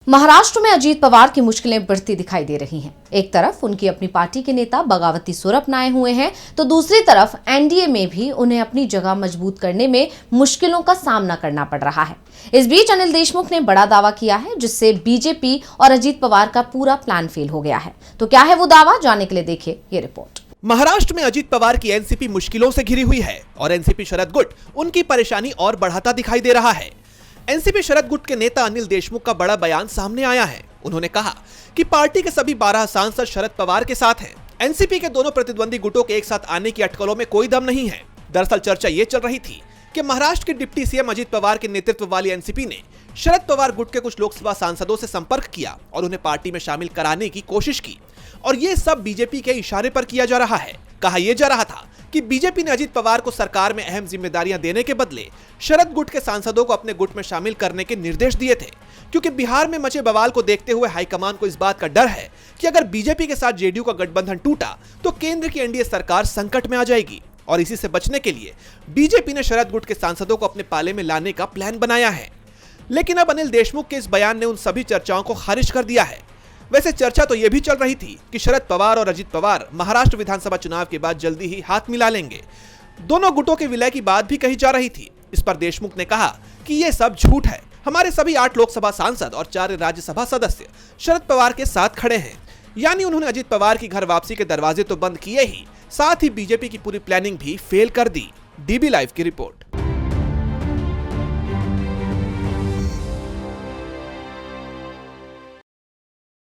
महाराष्ट्र में अजीत पवार की मुश्किलें बढ़ती दिखाई दे रही हैं। एक तरफ उनकी अपनी पार्टी के नेता बगावती सुर अपनाए हुए हैं, तो दूसरी तरफ एनडीए में भी उन्हें अपनी जगह मजबूत करने में मुश्किलों का सामना करना पड़ रहा है। इस बीच अनिल देशमुख ने बड़ा दावा किया है, जिससे बीजेपी और अजीत पवार का पूरा प्लान फेल हो गया है। तो क्या है वो दावा, जानने के लिए देखिए ये रिपोर्ट। महाराष्ट्र में अजीत पवार की एनसीपी मुश्किलों से घिरी हुई है और एनसीपी शरद गुट उनकी परेशानी और बढ़ाता दिखाई दे रहा है। एनसीपी शरद गुट के नेता अनिल देशमुख का बड़ा बयान सामने आया है। उन्होंने कहा कि पार्टी के सभी 12 सांसद शरद पवार के साथ हैं। एनसीपी के दोनों प्रतिद्वंदी गुटों के एक साथ आने की अटकलों में कोई दम नहीं है। दरअसल चर्चा ये चल रही थी कि महाराष्ट्र के डिप्टी सीएम अजीत पवार के नेतृत्व वाली एनसीपी ने शरद पवार गुट के कुछ लोकसभा सांसदों से संपर्क किया और उन्हें पार्टी में शामिल कराने की कोशिश की, और ये सब बीजेपी के इशारे पर किया जा रहा है। कहा यह जा रहा था कि बीजेपी ने अजीत पवार को सरकार में अहम जिम्मेदारियां देने के बदले शरद गुट के सांसदों को अपने गुट में शामिल करने के निर्देश दिए थे, क्योंकि बिहार में मचे बवाल को देखते हुए हाईकमान को इस बात का डर है कि अगर बीजेपी के साथ जेडीयू का गठबंधन टूटा तो केंद्र की एनडीए सरकार संकट में आ जाएगी, और इसी से बचने के लिए बीजेपी ने शरद गुट के सांसदों को अपने पाले में लाने का प्लान बनाया है। लेकिन अब अनिल देशमुख के इस बयान ने उन सभी चर्चाओं को खारिज कर दिया है। वैसे चर्चा तो यह भी चल रही थी कि शरद पवार और अजीत पवार महाराष्ट्र विधानसभा चुनाव के बाद जल्दी ही हाथ मिला लेंगे। दोनों गुटों के विलय की बात भी कही जा रही थी। इस पर देशमुख ने कहा कि यह सब झूठ है। हमारे सभी 8 लोकसभा सांसद और 4 राज्यसभा सदस्य शरद पवार के साथ खड़े हैं। यानी उन्होंने अजीत पवार की घर वापसी के दरवाजे तो बंद किए ही, साथ ही बीजेपी की पूरी प्लानिंग भी फेल कर दी। डीबी लाइव की रिपोर्ट।